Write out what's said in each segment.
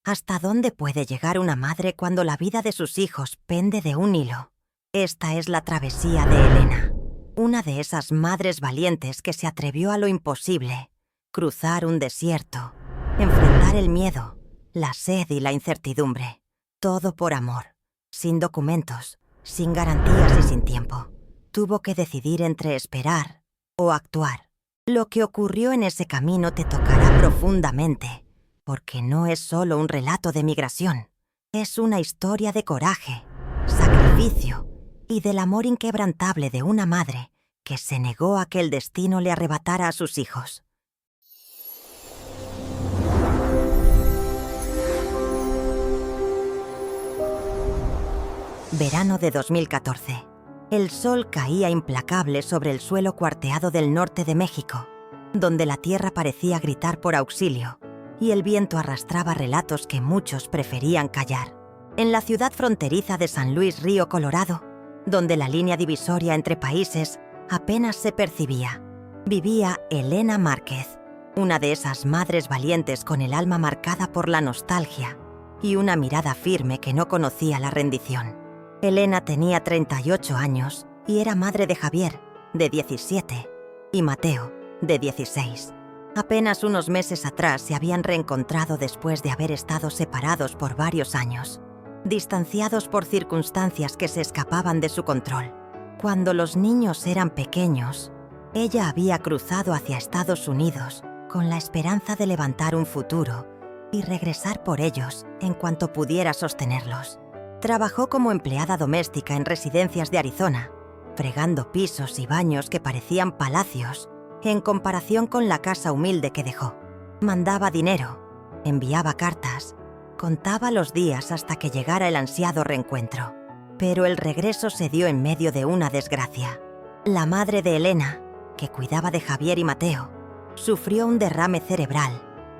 ¿Hasta dónde puede llegar una madre cuando la vida de sus hijos pende de un hilo? Esta es la travesía de Elena, una de esas madres valientes que se atrevió a lo imposible: cruzar un desierto, enfrentar el miedo, la sed y la incertidumbre. Todo por amor, sin documentos, sin garantías y sin tiempo. Tuvo que decidir entre esperar o actuar. Lo que ocurrió en ese camino te tocará profundamente, porque no es solo un relato de migración. Es una historia de coraje, sacrificio y del amor inquebrantable de una madre que se negó a que el destino le arrebatara a sus hijos. Verano de 2014. El sol caía implacable sobre el suelo cuarteado del norte de México, donde la tierra parecía gritar por auxilio y el viento arrastraba relatos que muchos preferían callar. En la ciudad fronteriza de San Luis Río Colorado, donde la línea divisoria entre países apenas se percibía, vivía Elena Márquez, una de esas madres valientes con el alma marcada por la nostalgia y una mirada firme que no conocía la rendición. Elena tenía 38 años y era madre de Javier, de 17, y Mateo, de 16. Apenas unos meses atrás se habían reencontrado después de haber estado separados por varios años, distanciados por circunstancias que se escapaban de su control. Cuando los niños eran pequeños, ella había cruzado hacia Estados Unidos con la esperanza de levantar un futuro y regresar por ellos en cuanto pudiera sostenerlos. Trabajó como empleada doméstica en residencias de Arizona, fregando pisos y baños que parecían palacios en comparación con la casa humilde que dejó. Mandaba dinero, enviaba cartas, contaba los días hasta que llegara el ansiado reencuentro. Pero el regreso se dio en medio de una desgracia. La madre de Elena, que cuidaba de Javier y Mateo, sufrió un derrame cerebral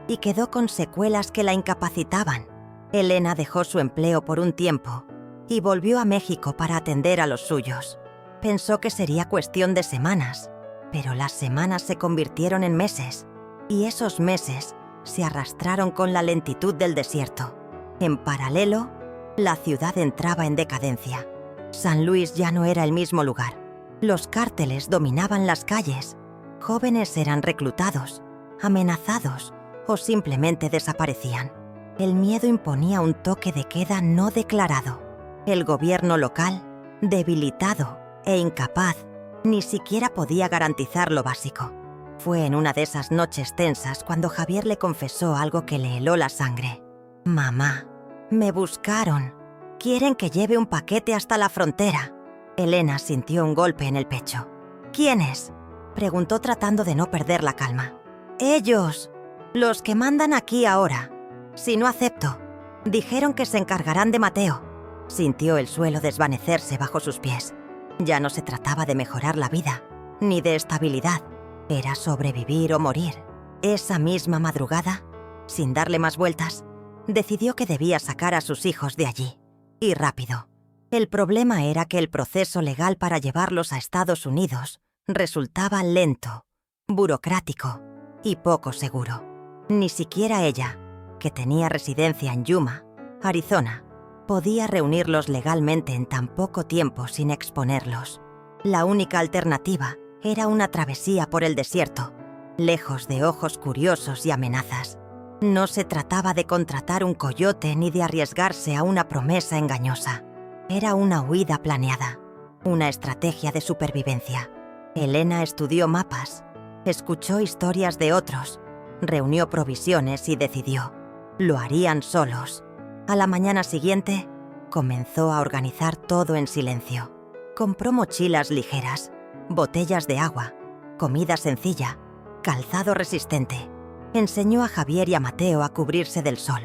y quedó con secuelas que la incapacitaban. Elena dejó su empleo por un tiempo y volvió a México para atender a los suyos. Pensó que sería cuestión de semanas, pero las semanas se convirtieron en meses, y esos meses se arrastraron con la lentitud del desierto. En paralelo, la ciudad entraba en decadencia. San Luis ya no era el mismo lugar. Los cárteles dominaban las calles. Jóvenes eran reclutados, amenazados o simplemente desaparecían. El miedo imponía un toque de queda no declarado. El gobierno local, debilitado e incapaz, ni siquiera podía garantizar lo básico. Fue en una de esas noches tensas cuando Javier le confesó algo que le heló la sangre. «Mamá, me buscaron. Quieren que lleve un paquete hasta la frontera». Elena sintió un golpe en el pecho. «¿Quiénes?», preguntó tratando de no perder la calma. «Ellos, los que mandan aquí ahora. Si no acepto, dijeron que se encargarán de Mateo». Sintió el suelo desvanecerse bajo sus pies. Ya no se trataba de mejorar la vida, ni de estabilidad. Era sobrevivir o morir. Esa misma madrugada, sin darle más vueltas, decidió que debía sacar a sus hijos de allí. Y rápido. El problema era que el proceso legal para llevarlos a Estados Unidos resultaba lento, burocrático y poco seguro. Ni siquiera ella, que tenía residencia en Yuma, Arizona, podía reunirlos legalmente en tan poco tiempo sin exponerlos. La única alternativa era una travesía por el desierto, lejos de ojos curiosos y amenazas. No se trataba de contratar un coyote ni de arriesgarse a una promesa engañosa. Era una huida planeada, una estrategia de supervivencia. Elena estudió mapas, escuchó historias de otros, reunió provisiones y decidió. Lo harían solos. A la mañana siguiente, comenzó a organizar todo en silencio. Compró mochilas ligeras, botellas de agua, comida sencilla, calzado resistente. Enseñó a Javier y a Mateo a cubrirse del sol,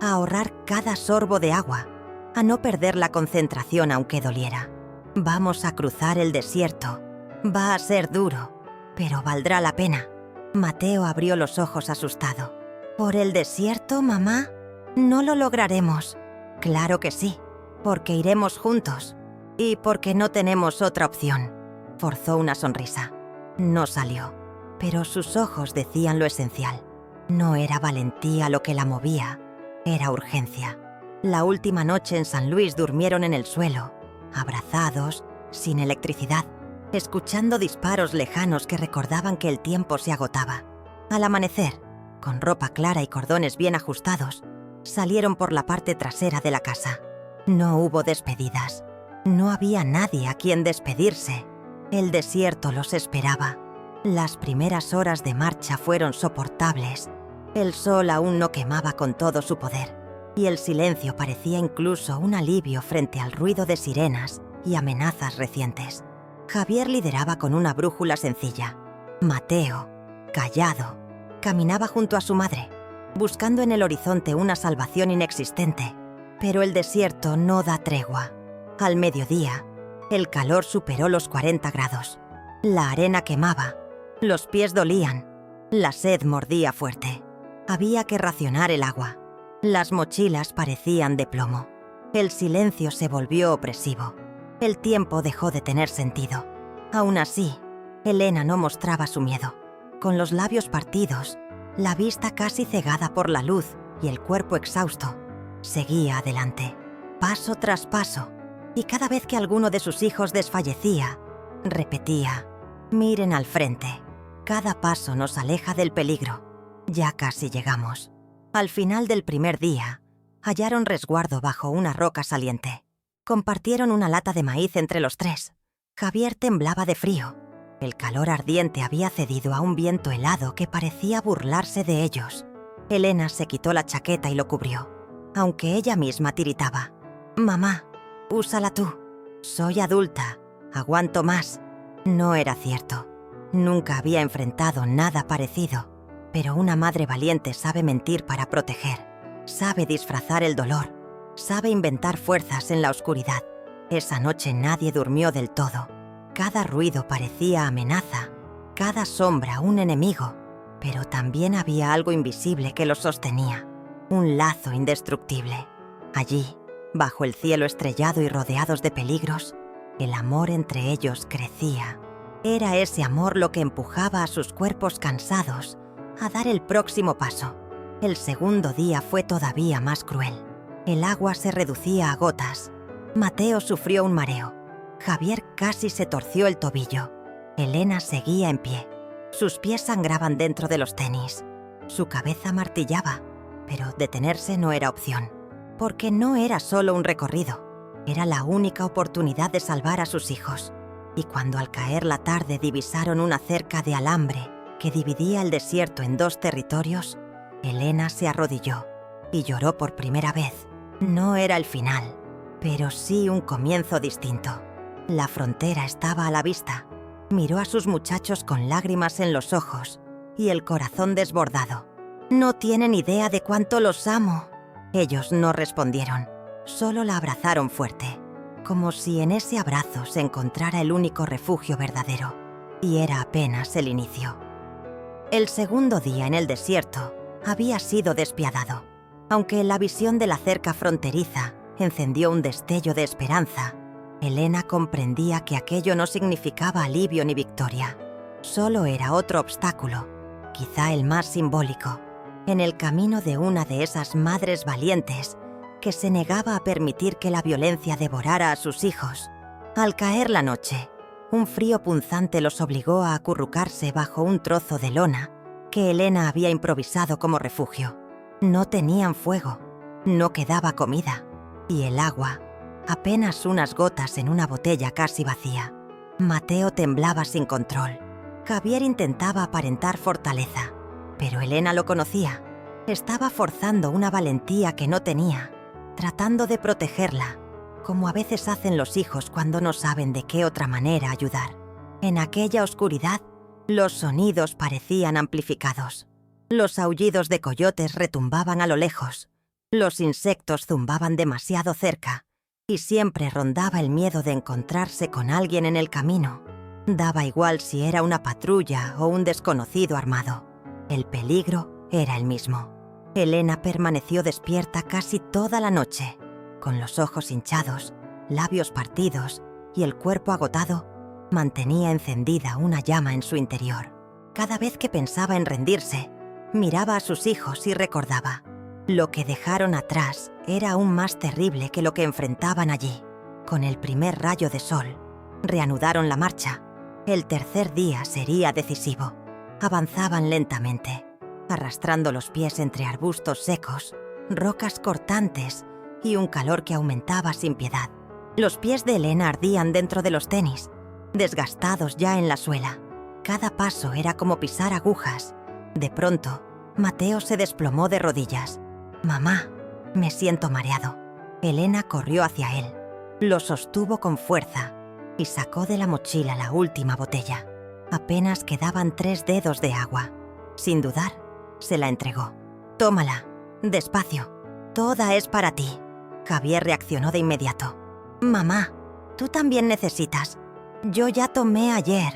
a ahorrar cada sorbo de agua, a no perder la concentración aunque doliera. Vamos a cruzar el desierto. Va a ser duro, pero valdrá la pena. Mateo abrió los ojos asustado. ¿Por el desierto, mamá? No lo lograremos. Claro que sí, porque iremos juntos. Y porque no tenemos otra opción. Forzó una sonrisa. No salió, pero sus ojos decían lo esencial. No era valentía lo que la movía, Era urgencia. La última noche en San Luis durmieron en el suelo, abrazados, sin electricidad, escuchando disparos lejanos que recordaban que el tiempo se agotaba. Al amanecer, con ropa clara y cordones bien ajustados, salieron por la parte trasera de la casa. No hubo despedidas. No había nadie a quien despedirse. El desierto los esperaba. Las primeras horas de marcha fueron soportables. El sol aún no quemaba con todo su poder, y el silencio parecía incluso un alivio frente al ruido de sirenas y amenazas recientes. Javier lideraba con una brújula sencilla. Mateo, callado, caminaba junto a su madre, buscando en el horizonte una salvación inexistente. Pero el desierto no da tregua. Al mediodía, el calor superó los 40 grados. La arena quemaba, los pies dolían, la sed mordía fuerte. Había que racionar el agua. Las mochilas parecían de plomo. El silencio se volvió opresivo. El tiempo dejó de tener sentido. Aún así, Elena no mostraba su miedo. Con los labios partidos, la vista casi cegada por la luz y el cuerpo exhausto, seguía adelante, paso tras paso, y cada vez que alguno de sus hijos desfallecía, repetía: «Miren al frente. Cada paso nos aleja del peligro. Ya casi llegamos». Al final del primer día, hallaron resguardo bajo una roca saliente. Compartieron una lata de maíz entre los tres. Javier temblaba de frío. El calor ardiente había cedido a un viento helado que parecía burlarse de ellos. Elena se quitó la chaqueta y lo cubrió, aunque ella misma tiritaba. «Mamá, úsala tú. Soy adulta. Aguanto más». No era cierto. Nunca había enfrentado nada parecido. Pero una madre valiente sabe mentir para proteger. Sabe disfrazar el dolor. Sabe inventar fuerzas en la oscuridad. Esa noche nadie durmió del todo. Cada ruido parecía amenaza. Cada sombra un enemigo. Pero también había algo invisible que los sostenía. Un lazo indestructible. Allí, bajo el cielo estrellado y rodeados de peligros, el amor entre ellos crecía. Era ese amor lo que empujaba a sus cuerpos cansados a dar el próximo paso. El segundo día fue todavía más cruel. El agua se reducía a gotas. Mateo sufrió un mareo. Javier casi se torció el tobillo. Elena seguía en pie. Sus pies sangraban dentro de los tenis. Su cabeza martillaba, pero detenerse no era opción, porque no era solo un recorrido. Era la única oportunidad de salvar a sus hijos. Y cuando al caer la tarde divisaron una cerca de alambre que dividía el desierto en dos territorios, Elena se arrodilló y lloró por primera vez. No era el final, pero sí un comienzo distinto. La frontera estaba a la vista. Miró a sus muchachos con lágrimas en los ojos y el corazón desbordado. «No tienen idea de cuánto los amo». Ellos no respondieron, solo la abrazaron fuerte, como si en ese abrazo se encontrara el único refugio verdadero. Y era apenas el inicio. El segundo día en el desierto había sido despiadado. Aunque la visión de la cerca fronteriza encendió un destello de esperanza, Elena comprendía que aquello no significaba alivio ni victoria. Solo era otro obstáculo, quizá el más simbólico, en el camino de una de esas madres valientes que se negaba a permitir que la violencia devorara a sus hijos. Al caer la noche, un frío punzante los obligó a acurrucarse bajo un trozo de lona que Elena había improvisado como refugio. No tenían fuego, no quedaba comida, y el agua, apenas unas gotas en una botella casi vacía. Mateo temblaba sin control. Javier intentaba aparentar fortaleza, pero Elena lo conocía. Estaba forzando una valentía que no tenía, tratando de protegerla, como a veces hacen los hijos cuando no saben de qué otra manera ayudar. En aquella oscuridad, los sonidos parecían amplificados. Los aullidos de coyotes retumbaban a lo lejos. Los insectos zumbaban demasiado cerca, y siempre rondaba el miedo de encontrarse con alguien en el camino. Daba igual si era una patrulla o un desconocido armado. El peligro era el mismo. Elena permaneció despierta casi toda la noche, con los ojos hinchados, labios partidos y el cuerpo agotado. Mantenía encendida una llama en su interior. Cada vez que pensaba en rendirse, miraba a sus hijos y recordaba: Lo que dejaron atrás era aún más terrible que lo que enfrentaban allí. Con el primer rayo de sol, reanudaron la marcha. El tercer día sería decisivo. Avanzaban lentamente, arrastrando los pies entre arbustos secos, rocas cortantes y un calor que aumentaba sin piedad. Los pies de Elena ardían dentro de los tenis, desgastados ya en la suela. Cada paso era como pisar agujas. De pronto, Mateo se desplomó de rodillas. «Mamá, me siento mareado». Elena corrió hacia él, lo sostuvo con fuerza y sacó de la mochila la última botella. Apenas quedaban 3 dedos de agua. Sin dudar, se la entregó. «Tómala, despacio, toda es para ti». Javier reaccionó de inmediato. «Mamá, tú también necesitas. Yo ya tomé ayer.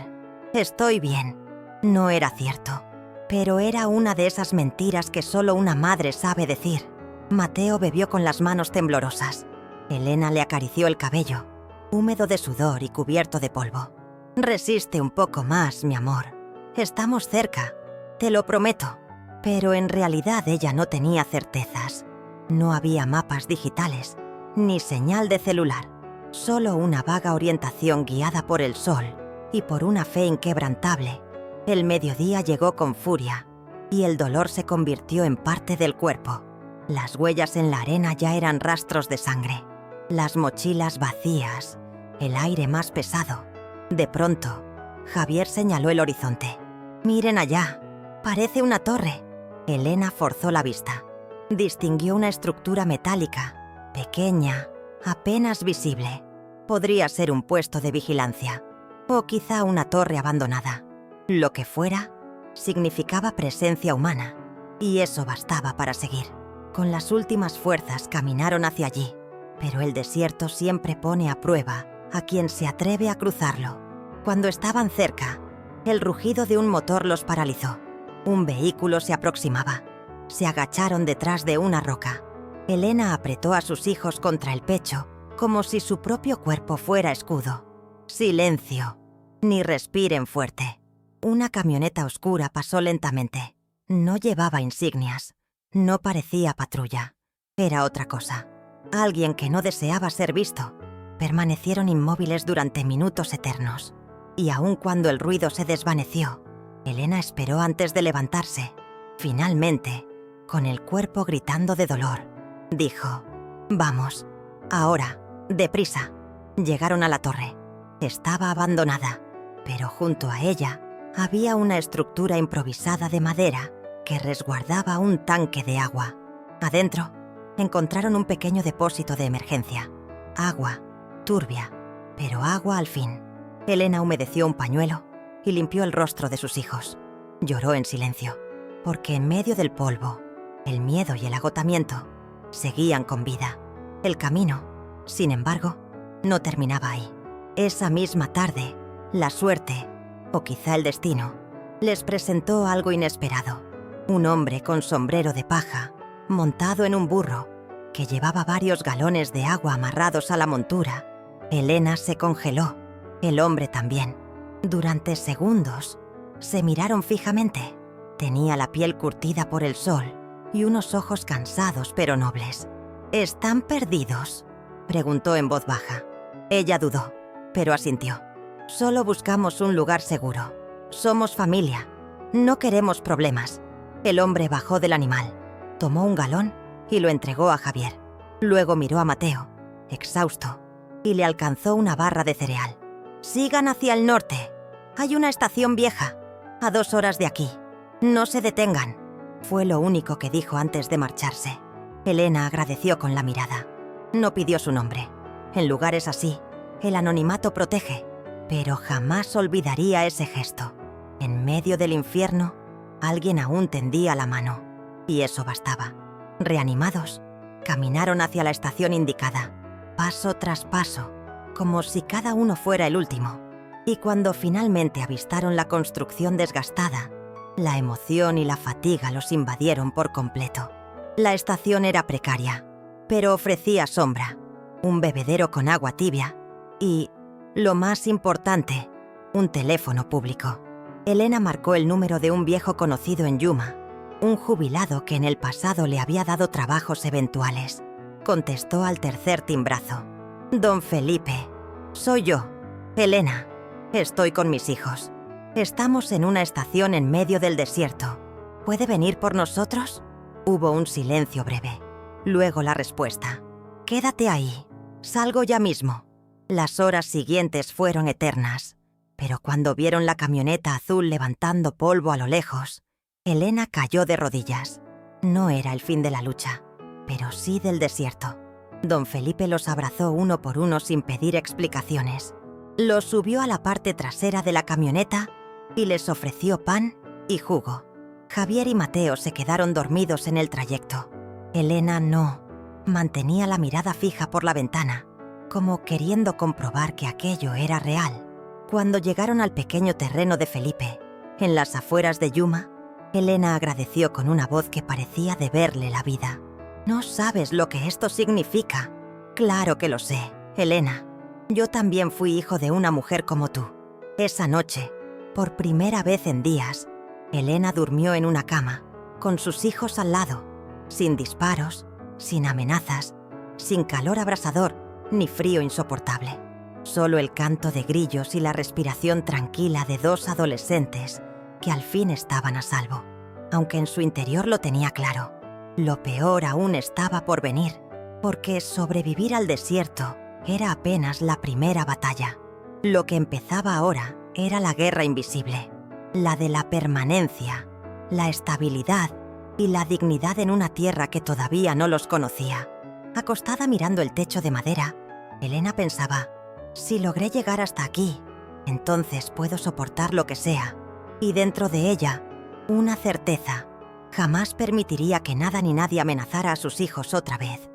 Estoy bien». No era cierto, pero era una de esas mentiras que solo una madre sabe decir. Mateo bebió con las manos temblorosas. Elena le acarició el cabello, húmedo de sudor y cubierto de polvo. «Resiste un poco más, mi amor. Estamos cerca, te lo prometo». Pero en realidad ella no tenía certezas. No había mapas digitales, ni señal de celular. Solo una vaga orientación guiada por el sol y por una fe inquebrantable. El mediodía llegó con furia y el dolor se convirtió en parte del cuerpo. Las huellas en la arena ya eran rastros de sangre. Las mochilas vacías, el aire más pesado. De pronto, Javier señaló el horizonte. «Miren allá, parece una torre». Elena forzó la vista. Distinguió una estructura metálica, pequeña, apenas visible. Podría ser un puesto de vigilancia, o quizá una torre abandonada. Lo que fuera, significaba presencia humana, y eso bastaba para seguir. Con las últimas fuerzas caminaron hacia allí, pero el desierto siempre pone a prueba a quien se atreve a cruzarlo. Cuando estaban cerca, el rugido de un motor los paralizó. Un vehículo se aproximaba. Se agacharon detrás de una roca. Elena apretó a sus hijos contra el pecho, como si su propio cuerpo fuera escudo. «Silencio. Ni respiren fuerte». Una camioneta oscura pasó lentamente. No llevaba insignias. No parecía patrulla. Era otra cosa. Alguien que no deseaba ser visto. Permanecieron inmóviles durante minutos eternos. Y aun cuando el ruido se desvaneció, Elena esperó antes de levantarse. Finalmente, con el cuerpo gritando de dolor, dijo: «Vamos, ahora, deprisa». Llegaron a la torre. Estaba abandonada, pero junto a ella había una estructura improvisada de madera que resguardaba un tanque de agua. Adentro, encontraron un pequeño depósito de emergencia. Agua, turbia, pero agua al fin. Elena humedeció un pañuelo y limpió el rostro de sus hijos. Lloró en silencio, porque en medio del polvo, el miedo y el agotamiento seguían con vida. El camino, sin embargo, no terminaba ahí. Esa misma tarde, la suerte, o quizá el destino, les presentó algo inesperado. Un hombre con sombrero de paja, montado en un burro, que llevaba varios galones de agua amarrados a la montura. Elena se congeló, el hombre también. Durante segundos, se miraron fijamente. Tenía la piel curtida por el sol y unos ojos cansados pero nobles. «¿Están perdidos?», preguntó en voz baja. Ella dudó, pero asintió. «Solo buscamos un lugar seguro. Somos familia. No queremos problemas». El hombre bajó del animal, tomó un galón y lo entregó a Javier. Luego miró a Mateo, exhausto, y le alcanzó una barra de cereal. «Sigan hacia el norte. Hay una estación vieja, a 2 horas de aquí. No se detengan», fue lo único que dijo antes de marcharse. Elena agradeció con la mirada. No pidió su nombre. En lugares así, el anonimato protege, pero jamás olvidaría ese gesto. En medio del infierno, alguien aún tendía la mano, y eso bastaba. Reanimados, caminaron hacia la estación indicada, paso tras paso, como si cada uno fuera el último. Y cuando finalmente avistaron la construcción desgastada, la emoción y la fatiga los invadieron por completo. La estación era precaria, pero ofrecía sombra, un bebedero con agua tibia y, lo más importante, un teléfono público. Elena marcó el número de un viejo conocido en Yuma un jubilado que en el pasado le había dado trabajos eventuales. Contestó al tercer timbrazo. «Don Felipe, soy yo, Elena. Estoy con mis hijos. Estamos en una estación en medio del desierto. ¿Puede venir por nosotros?» Hubo un silencio breve. Luego la respuesta. «Quédate ahí. Salgo ya mismo». Las horas siguientes fueron eternas. Pero cuando vieron la camioneta azul levantando polvo a lo lejos, Elena cayó de rodillas. No era el fin de la lucha, pero sí del desierto. Don Felipe los abrazó uno por uno sin pedir explicaciones. Los subió a la parte trasera de la camioneta y les ofreció pan y jugo. Javier y Mateo se quedaron dormidos en el trayecto. Elena no. Mantenía la mirada fija por la ventana, como queriendo comprobar que aquello era real. Cuando llegaron al pequeño terreno de Felipe, en las afueras de Yuma, Elena agradeció con una voz que parecía deberle la vida. «No sabes lo que esto significa». «Claro que lo sé, Elena. Yo también fui hijo de una mujer como tú». Esa noche, por primera vez en días, Elena durmió en una cama, con sus hijos al lado, sin disparos, sin amenazas, sin calor abrasador ni frío insoportable. Solo el canto de grillos y la respiración tranquila de dos adolescentes que al fin estaban a salvo, aunque en su interior lo tenía claro. Lo peor aún estaba por venir, porque sobrevivir al desierto era apenas la primera batalla. Lo que empezaba ahora era la guerra invisible, la de la permanencia, la estabilidad y la dignidad en una tierra que todavía no los conocía. Acostada mirando el techo de madera, Elena pensaba: si logré llegar hasta aquí, entonces puedo soportar lo que sea. Y dentro de ella, una certeza: jamás permitiría que nada ni nadie amenazara a sus hijos otra vez.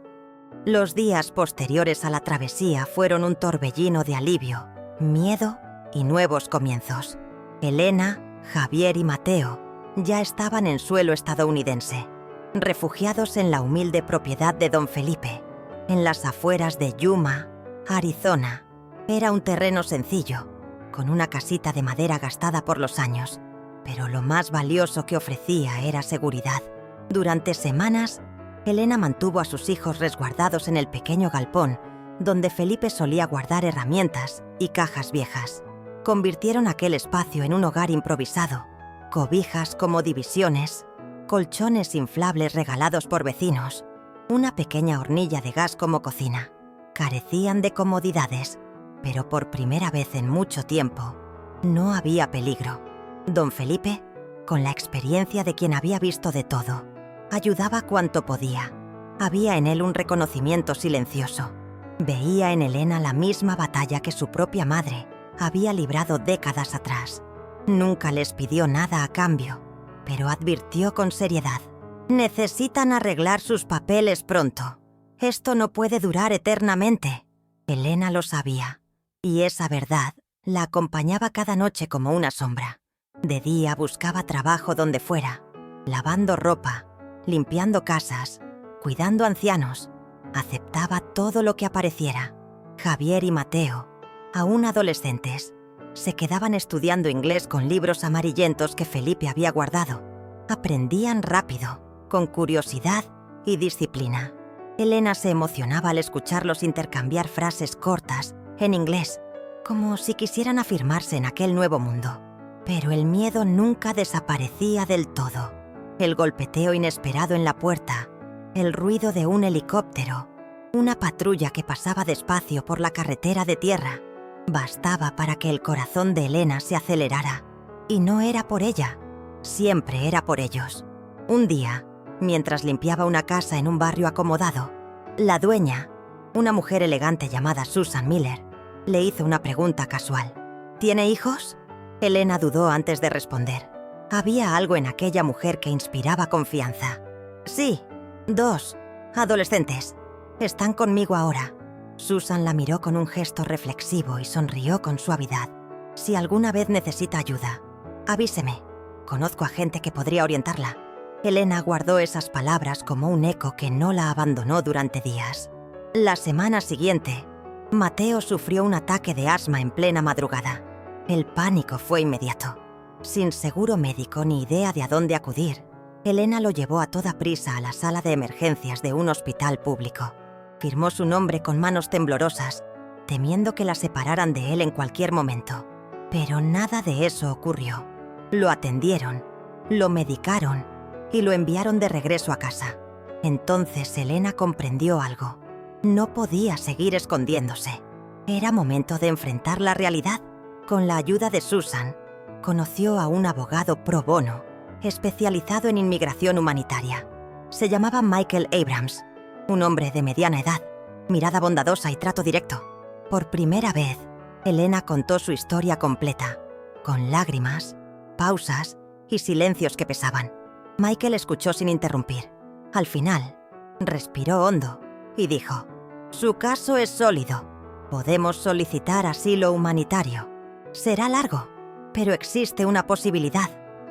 Los días posteriores a la travesía fueron un torbellino de alivio, miedo y nuevos comienzos. Elena, Javier y Mateo ya estaban en suelo estadounidense, refugiados en la humilde propiedad de Don Felipe, en las afueras de Yuma, Arizona. Era un terreno sencillo, con una casita de madera gastada por los años, pero lo más valioso que ofrecía era seguridad. Durante semanas, Elena mantuvo a sus hijos resguardados en el pequeño galpón donde Felipe solía guardar herramientas y cajas viejas. Convirtieron aquel espacio en un hogar improvisado, cobijas como divisiones, colchones inflables regalados por vecinos, una pequeña hornilla de gas como cocina. Carecían de comodidades, pero por primera vez en mucho tiempo, no había peligro. Don Felipe, con la experiencia de quien había visto de todo, ayudaba cuanto podía. Había en él un reconocimiento silencioso. Veía en Elena la misma batalla que su propia madre había librado décadas atrás. Nunca les pidió nada a cambio, pero advirtió con seriedad: necesitan arreglar sus papeles pronto. Esto no puede durar eternamente. Elena lo sabía, y esa verdad la acompañaba cada noche como una sombra. De día buscaba trabajo donde fuera, lavando ropa, limpiando casas, cuidando ancianos. Aceptaba todo lo que apareciera. Javier y Mateo, aún adolescentes, se quedaban estudiando inglés con libros amarillentos que Felipe había guardado. Aprendían rápido, con curiosidad y disciplina. Elena se emocionaba al escucharlos intercambiar frases cortas en inglés, como si quisieran afirmarse en aquel nuevo mundo. Pero el miedo nunca desaparecía del todo. El golpeteo inesperado en la puerta, el ruido de un helicóptero, una patrulla que pasaba despacio por la carretera de tierra, bastaba para que el corazón de Elena se acelerara. Y no era por ella, siempre era por ellos. Un día, mientras limpiaba una casa en un barrio acomodado, la dueña, una mujer elegante llamada Susan Miller, le hizo una pregunta casual. ¿Tiene hijos? Elena dudó antes de responder. Había algo en aquella mujer que inspiraba confianza. Sí, 2, adolescentes. Están conmigo ahora. Susan la miró con un gesto reflexivo y sonrió con suavidad. Si alguna vez necesita ayuda, avíseme. Conozco a gente que podría orientarla. Elena guardó esas palabras como un eco que no la abandonó durante días. La semana siguiente, Mateo sufrió un ataque de asma en plena madrugada. El pánico fue inmediato. Sin seguro médico ni idea de a dónde acudir, Elena lo llevó a toda prisa a la sala de emergencias de un hospital público. Firmó su nombre con manos temblorosas, temiendo que la separaran de él en cualquier momento. Pero nada de eso ocurrió. Lo atendieron, lo medicaron y lo enviaron de regreso a casa. Entonces Elena comprendió algo. No podía seguir escondiéndose. Era momento de enfrentar la realidad. Con la ayuda de Susan, conoció a un abogado pro bono, especializado en inmigración humanitaria. Se llamaba Michael Abrams, un hombre de mediana edad, mirada bondadosa y trato directo. Por primera vez, Elena contó su historia completa, con lágrimas, pausas y silencios que pesaban. Michael escuchó sin interrumpir. Al final, respiró hondo y dijo: «Su caso es sólido. Podemos solicitar asilo humanitario. Será largo, pero existe una posibilidad».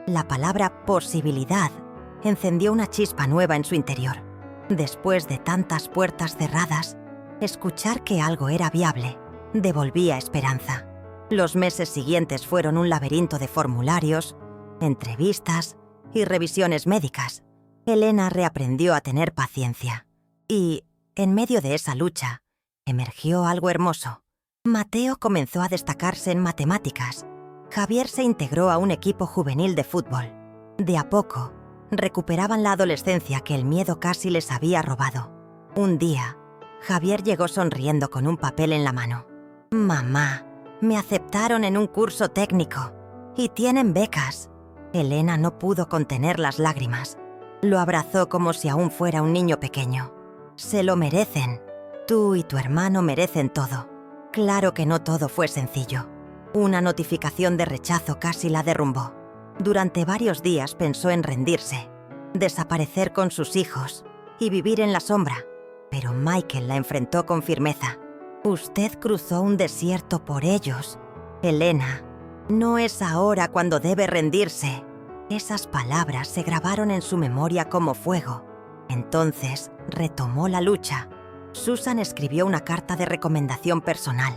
La palabra posibilidad encendió una chispa nueva en su interior. Después de tantas puertas cerradas, escuchar que algo era viable devolvía esperanza. Los meses siguientes fueron un laberinto de formularios, entrevistas y revisiones médicas. Elena reaprendió a tener paciencia. Y, en medio de esa lucha, emergió algo hermoso. Mateo comenzó a destacarse en matemáticas. Javier se integró a un equipo juvenil de fútbol. De a poco, recuperaban la adolescencia que el miedo casi les había robado. Un día, Javier llegó sonriendo con un papel en la mano. «Mamá, me aceptaron en un curso técnico y tienen becas». Elena no pudo contener las lágrimas. Lo abrazó como si aún fuera un niño pequeño. «Se lo merecen. Tú y tu hermano merecen todo». Claro que no todo fue sencillo. Una notificación de rechazo casi la derrumbó. Durante varios días pensó en rendirse, desaparecer con sus hijos y vivir en la sombra. Pero Michael la enfrentó con firmeza. «Usted cruzó un desierto por ellos. Elena, no es ahora cuando debe rendirse». Esas palabras se grabaron en su memoria como fuego. Entonces retomó la lucha. Susan escribió una carta de recomendación personal.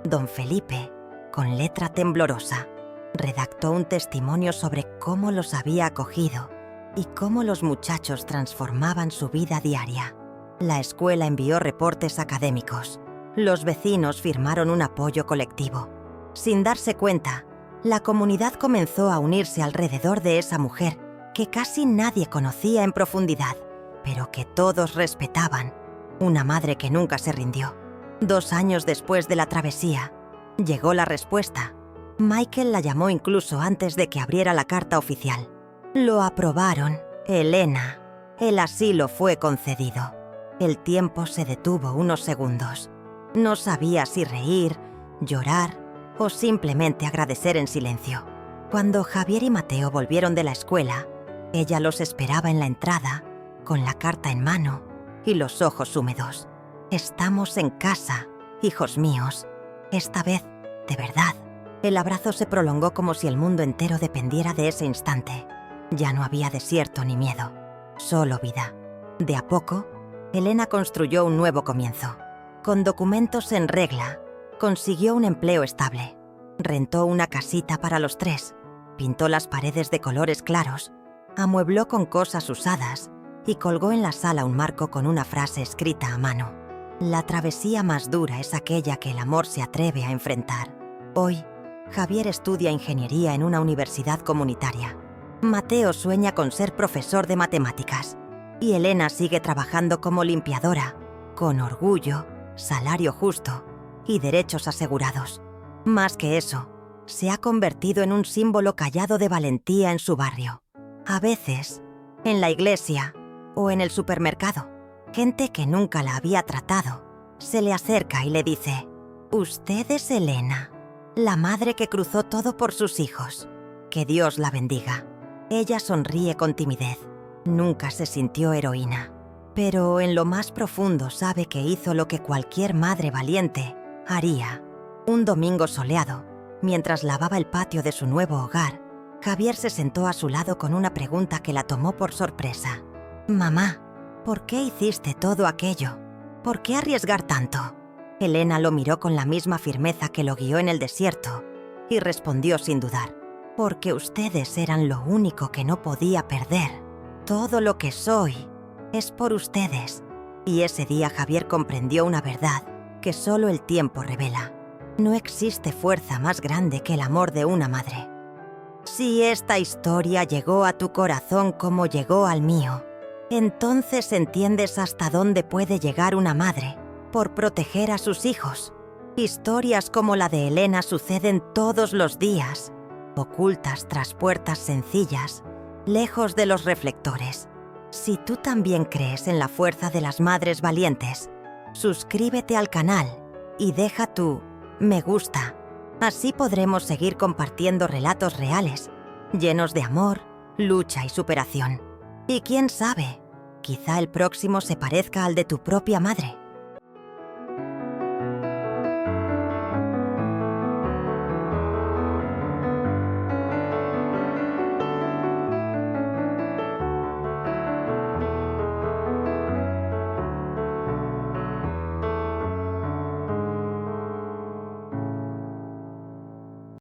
Don Felipe, con letra temblorosa, redactó un testimonio sobre cómo los había acogido y cómo los muchachos transformaban su vida diaria. La escuela envió reportes académicos. Los vecinos firmaron un apoyo colectivo. Sin darse cuenta, la comunidad comenzó a unirse alrededor de esa mujer que casi nadie conocía en profundidad, pero que todos respetaban. Una madre que nunca se rindió. 2 años después de la travesía, llegó la respuesta. Michael la llamó incluso antes de que abriera la carta oficial. «Lo aprobaron, Elena. El asilo fue concedido». El tiempo se detuvo unos segundos. No sabía si reír, llorar o simplemente agradecer en silencio. Cuando Javier y Mateo volvieron de la escuela, ella los esperaba en la entrada, con la carta en mano y los ojos húmedos. «Estamos en casa, hijos míos. Esta vez, de verdad». El abrazo se prolongó como si el mundo entero dependiera de ese instante. Ya no había desierto ni miedo, solo vida. De a poco, Elena construyó un nuevo comienzo. Con documentos en regla, consiguió un empleo estable. Rentó una casita para los 3, pintó las paredes de colores claros, amuebló con cosas usadas y colgó en la sala un marco con una frase escrita a mano. «La travesía más dura es aquella que el amor se atreve a enfrentar». Hoy, Javier estudia ingeniería en una universidad comunitaria. Mateo sueña con ser profesor de matemáticas. Y Elena sigue trabajando como limpiadora, con orgullo, salario justo y derechos asegurados. Más que eso, se ha convertido en un símbolo callado de valentía en su barrio. A veces, en la iglesia o en el supermercado, gente que nunca la había tratado se le acerca y le dice: «Usted es Elena, la madre que cruzó todo por sus hijos. Que Dios la bendiga». Ella sonríe con timidez. Nunca se sintió heroína, pero en lo más profundo sabe que hizo lo que cualquier madre valiente haría. Un domingo soleado, mientras lavaba el patio de su nuevo hogar, Javier se sentó a su lado con una pregunta que la tomó por sorpresa. «Mamá, ¿por qué hiciste todo aquello? ¿Por qué arriesgar tanto?». Elena lo miró con la misma firmeza que lo guió en el desierto y respondió sin dudar: «Porque ustedes eran lo único que no podía perder». Todo lo que soy es por ustedes. Y ese día Javier comprendió una verdad que solo el tiempo revela. No existe fuerza más grande que el amor de una madre. Si esta historia llegó a tu corazón como llegó al mío, entonces entiendes hasta dónde puede llegar una madre por proteger a sus hijos. Historias como la de Elena suceden todos los días, ocultas tras puertas sencillas, lejos de los reflectores. Si tú también crees en la fuerza de las madres valientes, suscríbete al canal y deja tu me gusta. Así podremos seguir compartiendo relatos reales, llenos de amor, lucha y superación. Y quién sabe, quizá el próximo se parezca al de tu propia madre.